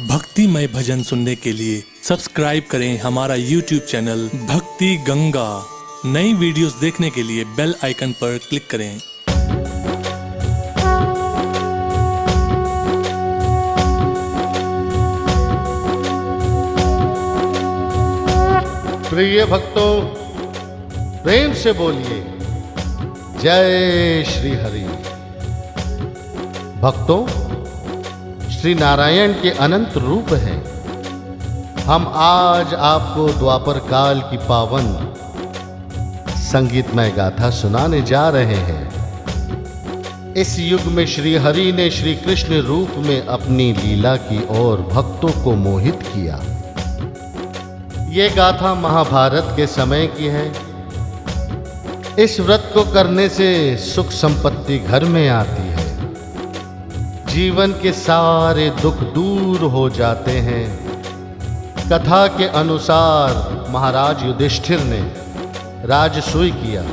भक्तिमय भजन सुनने के लिए सब्सक्राइब करें हमारा YouTube चैनल भक्ति गंगा। नई वीडियोस देखने के लिए बेल आइकन पर क्लिक करें। प्रिय भक्तों, प्रेम से बोलिए जय श्री हरि। भक्तों, श्री नारायण के अनंत रूप हैं। हम आज आपको द्वापर काल की पावन संगीतमय गाथा सुनाने जा रहे हैं। इस युग में श्री हरि ने श्री कृष्ण रूप में अपनी लीला की ओर भक्तों को मोहित किया। ये गाथा महाभारत के समय की है। इस व्रत को करने से सुख संपत्ति घर में आती है, जीवन के सारे दुख दूर हो जाते हैं। कथा के अनुसार महाराज युधिष्ठिर ने राजसूय किया,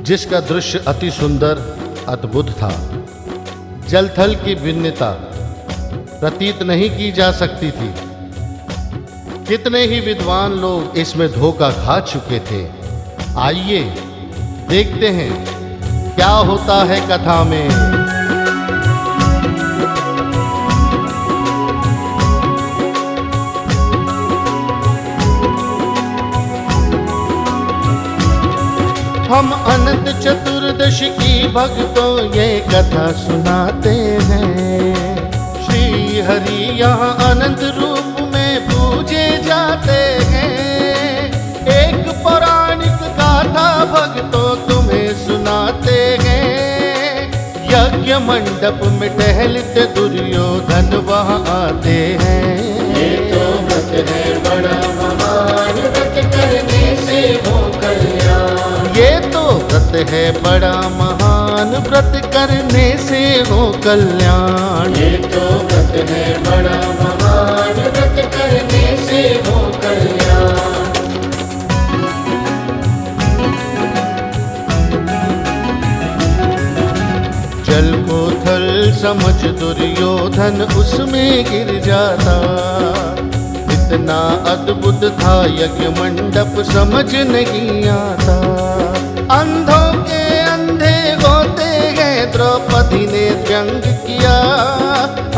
जिसका दृश्य अति सुंदर अद्भुत था। जल थल की भिन्नता प्रतीत नहीं की जा सकती थी। कितने ही विद्वान लोग इसमें धोखा खा चुके थे। आइए देखते हैं क्या होता है कथा में। हम अनंत चतुर्दशी की भक्तों ये कथा सुनाते हैं। श्री हरि यहाँ अनंत रूप में पूजे जाते हैं। एक पौराणिक गाथा भक्तों तुम्हें सुनाते हैं। यज्ञ मंडप में टहलते दुर्योधन वहाँ आते हैं। ये तो व्रत है बड़ा महान, व्रत करने से हो कल्याण। ये तो व्रत है बड़ा महान, व्रत करने से हो कल्याण। ये तो व्रत है बड़ा महान, व्रत करने से हो कल्याण। जल को थल समझ दुर्योधन उसमें गिर जाता। इतना अद्भुत था यज्ञ मंडप समझ नहीं आता। अंधों के अंधे होते गए द्रौपदी ने व्यंग किया।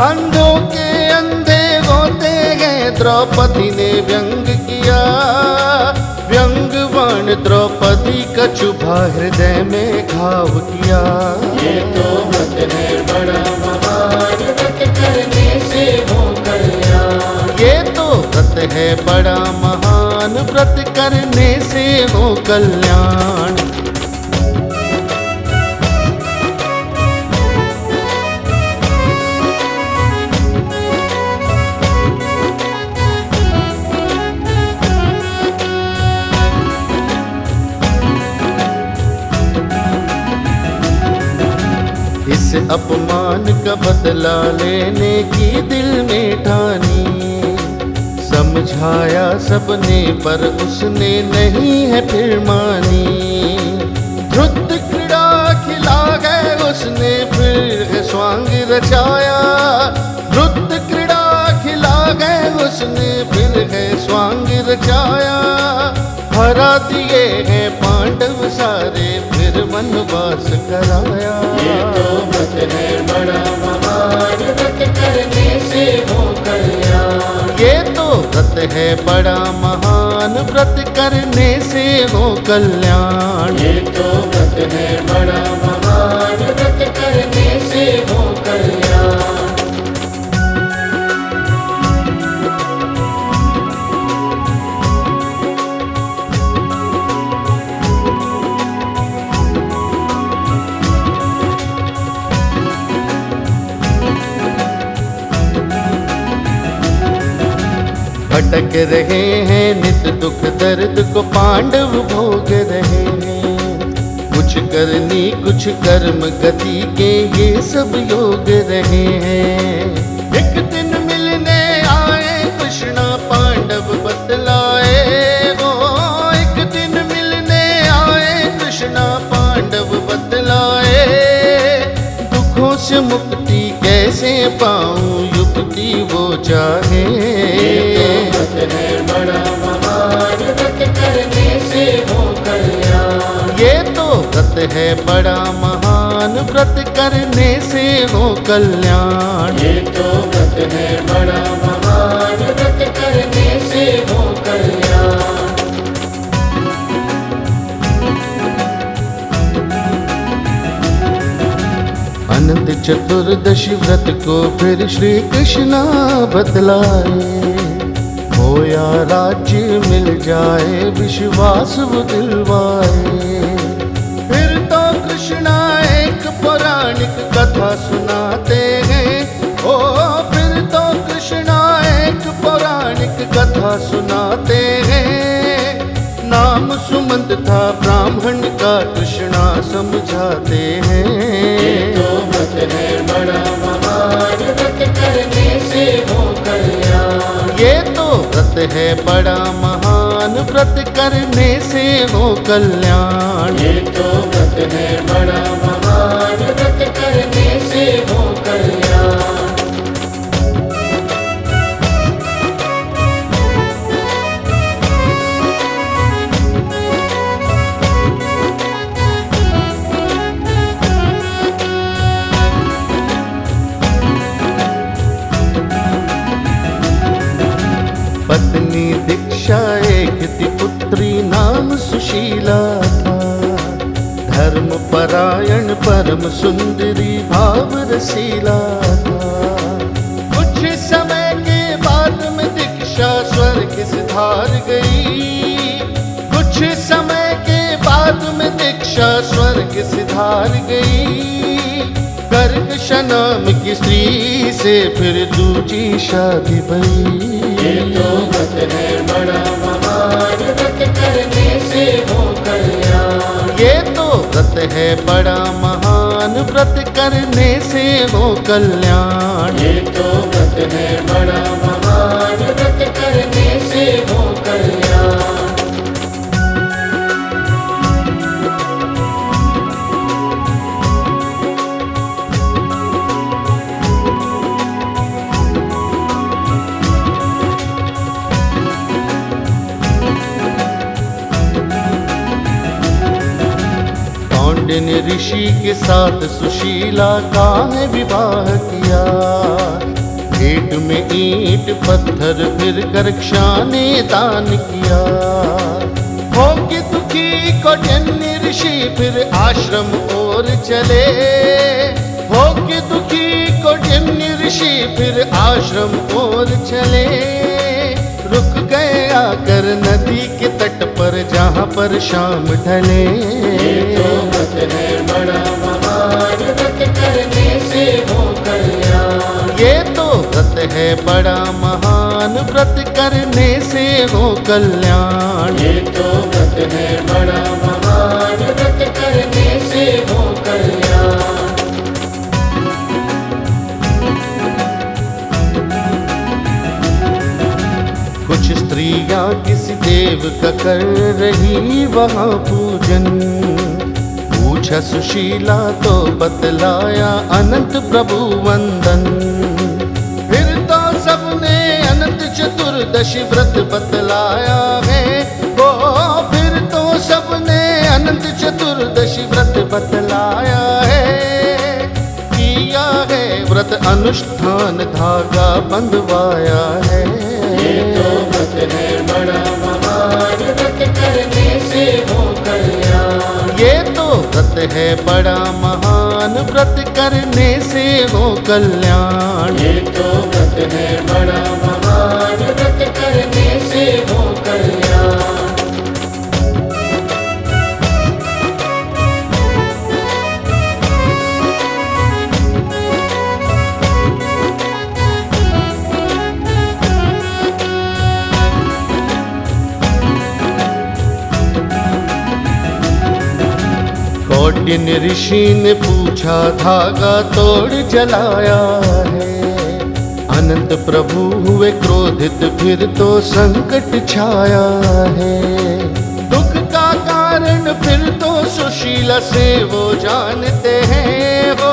अंधों के अंधे होते गए द्रौपदी ने व्यंग किया। व्यंगवान द्रौपदी का चुभा हृदय में घाव किया। ये तो व्रत है बड़ा महान, व्रत करने से हो कल्याण। ये तो व्रत है बड़ा महान, व्रत करने से हो कल्याण। इस अपमान का बदला लेने की दिल में ठानी। समझाया सबने पर उसने नहीं है फिर मानी। धृत क्रीड़ा खिला गए उसने फिर है स्वांग रचाया। धृत क्रीड़ा खिला गए उसने फिर है स्वांग रचाया। हरा दिए हैं पांडव सारे फिर वनवास कराया। ये तो व्रत है बड़ा महान, व्रत करने से हो कल्याण। ये तो व्रत है बड़ा महान, व्रत करने से हो कल्याण। ये तो व्रत है बड़ा महान, व्रत करने से हो कल्याण। भटक रहे हैं नित दुख दर्द को पांडव भोग रहे हैं। कुछ करनी कुछ कर्म गति के ये सब योग रहे हैं। एक दिन मिलने आए कृष्णा पांडव बतलाए वो। एक दिन मिलने आए कृष्णा पांडव बतलाए। दुखों से मुक्ति कैसे पाऊं युग मुक्ति वो चाहे। व्रत है बड़ा महान, व्रत करने से हो कल्याण। ये तो व्रत है बड़ा महान, व्रत करने से हो कल्याण। ये तो व्रत है बड़ा महान, व्रत करने से हो कल्याण। अनंत चतुर्दशी व्रत को फिर श्री कृष्णा बतलाए। होया राज्य मिल जाए विश्वास वो दिलवाए। फिर तो कृष्णा एक पौराणिक कथा सुनाते हैं। ओ फिर तो कृष्णा एक पौराणिक कथा सुनाते हैं। नाम सुमंत था ब्राह्मण का कृष्णा समझाते हैं। तो व्रत है बड़ा महान, व्रत करने से हो कल्याण। ये तो व्रत है बड़ा महान, व्रत करने से हो कल्याण। ये तो व्रत है बड़ा महान, व्रत करने से हो कल्याण। पत्नी दीक्षा एक थी, पुत्री नाम सुशीला था। धर्म परायण परम सुंदरी भाव रसीला था। कुछ समय के बाद में दीक्षा स्वर्ग सिधार गई। कुछ समय के बाद में दीक्षा स्वर्ग सिधार गई। गर्ग नाम की स्त्री से फिर दूजी शादी भई। ये तो व्रत है बड़ा महान, व्रत करने से हो कल्याण। ये तो व्रत है बड़ा महान, व्रत करने से हो कल्याण। ये तो व्रत है बड़ा महान, व्रत करने से हो कल्याण। कौंडिन्य ऋषि के साथ सुशीला का है विवाह किया। पेट में ईंट पत्थर फिर कक्षा ने दान किया। हो कि दुखी कौंडिन्य ऋषि फिर आश्रम और चले। हो कि दुखी कौंडिन्य ऋषि फिर आश्रम और चले। रुक गए आकर नदी के तट पर जहाँ पर शाम ढले। ये तो व्रत है बड़ा महान, व्रत करने से हो कल्याण। ये तो व्रत है बड़ा महान, व्रत करने से हो कल्याण। ये तो व्रत है बड़ा महान, व्रत करने से हो कल्याण। कुछ स्त्रियां किसी देव का कर रही वहाँ पूजन। पूछा सुशीला तो बतलाया अनंत प्रभु वंदन। फिर तो सबने अनंत चतुर्दशी व्रत बतलाया है। वो फिर तो सबने अनंत चतुर्दशी व्रत बतलाया है। किया है व्रत अनुष्ठान धागा बंधवाया है। ये तो व्रत है बड़ा महान, व्रत करने से हो कल्याण। ये तो व्रत है बड़ा महान, व्रत करने से हो कल्याण। ये तो व्रत है बड़ा महान, व्रत करने से हो कल्याण। कौंडिन्य ऋषि ने पूछा धागा तोड़ जलाया है। अनंत प्रभु हुए क्रोधित फिर तो संकट छाया है। दुख का कारण फिर तो सुशीला से वो जानते हैं। वो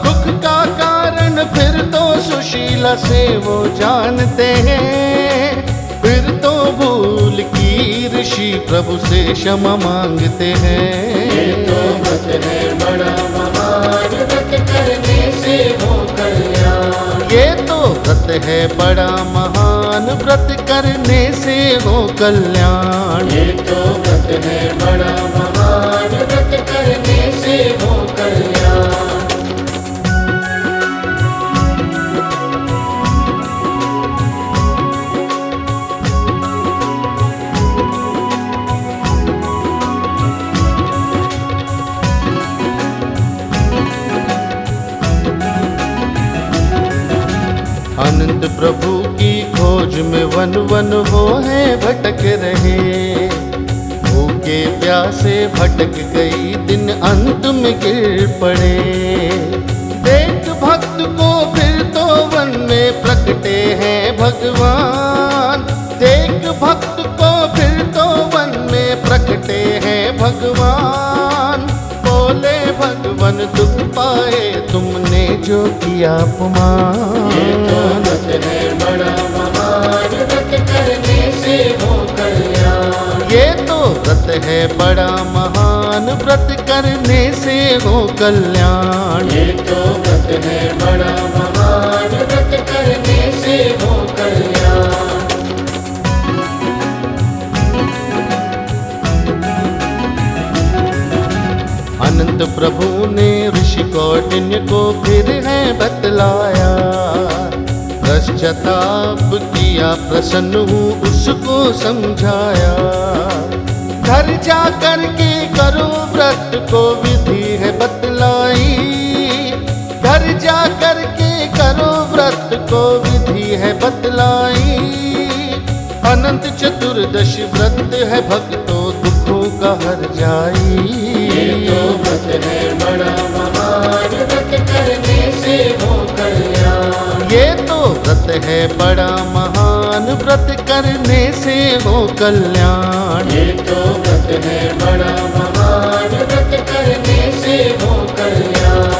दुख का कारण मन फिर तो सुशीला से वो जानते हैं, फिर तो भूल की ऋषि प्रभु से क्षमा मांगते हैं। ये तो व्रत है बड़ा महान, व्रत करने से हो कल्याण। ये तो व्रत है बड़ा महान, व्रत करने से हो कल्याण। ये तो व्रत है बड़ा महान, व्रत करने से हो कल्याण। अनंत प्रभु की खोज में वन वन वो है भटक रहे, भूखे प्यासे भटक गई दिन अंत में गिर पड़े। देख भक्त को फिर तो वन में प्रकटे हैं भगवान, देख भक्त को फिर तो वन में प्रकटे हैं भगवान। बोले भगवान दुख पाए तुमने जो किया अपमान। ये तो व्रत है बड़ा महान, व्रत करने से हो कल्याण। ये तो व्रत है बड़ा महान, व्रत करने से हो कल्याण। ये तो व्रत है बड़ा महान, व्रत करने से हो कल्याण। अनंत प्रभु ने ऋषि कौटिन्य को फिर है बतलाया, पश्चाताप किया प्रसन्न हूँ उसको समझाया। घर जा कर के करो व्रत को विधि है बतलाई, घर जा कर के करो व्रत को विधि है बतलाई। अनंत चतुर्दशी व्रत है भक्तों दुखों का हर जाई। ये तो व्रत है बड़ा महान, व्रत करने से हो कल्याण। ये तो व्रत है बड़ा महान, व्रत करने से हो कल्याण। ये तो व्रत है बड़ा महान, व्रत करने से हो कल्याण।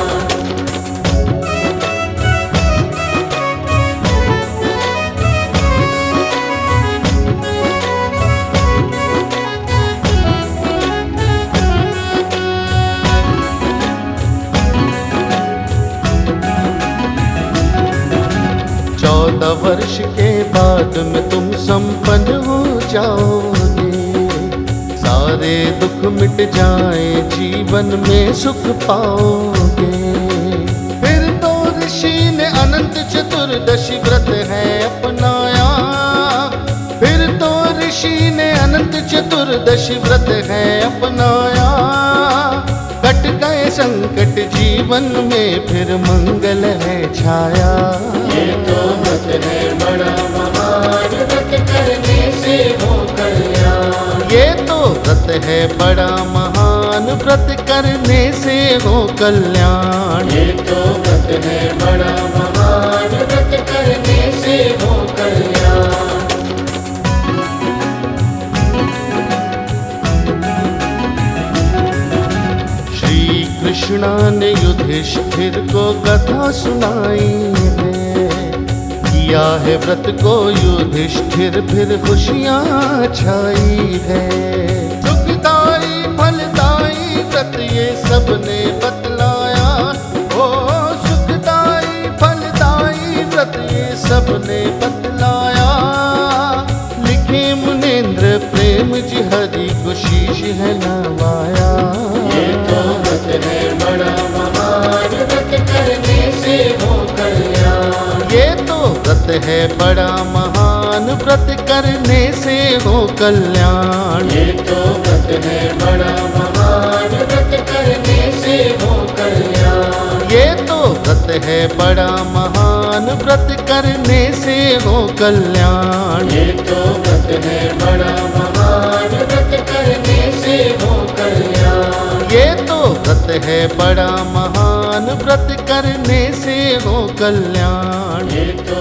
वर्ष के बाद में तुम संपन्न हो जाओगे, सारे दुख मिट जाए जीवन में सुख पाओगे। फिर तो ऋषि ने अनंत चतुर्दशी व्रत है अपनाया, फिर तो ऋषि ने अनंत चतुर्दशी व्रत है अपनाया। कट गए संकट जीवन में फिर मंगल है छाया। ये तो व्रत है बड़ा महान, व्रत करने से हो कल्याण। ये तो व्रत है बड़ा महान, व्रत करने से हो कल्याण। ये तो व्रत है बड़ा महान, व्रत करने से हो कल्याण। कृष्णा ने युधिष्ठिर को कथा सुनाई है, किया है व्रत को युधिष्ठिर फिर खुशियाँ छाई है। सुखदाई फलदाई व्रत ये सबने बतलाया, ओ सुखदाई फलदाई व्रत ये सबने बतलाया। लिखे मुनेन्द्र प्रेम जी हरि को शीश है नवाया। ये तो व्रत है बड़ा महान, व्रत करने से हो कल्याण। ये तो व्रत है बड़ा महान, व्रत करने से हो कल्याण। ये तो व्रत है बड़ा महान, व्रत करने से हो कल्याण। ये तो व्रत है बड़ा महान, व्रत करने से हो कल्याण। ये तो व्रत है बड़ा महान, व्रत करने से हो कल्याण। ये तो व्रत है बड़ा महान, व्रत करने से हो कल्याण। ये तो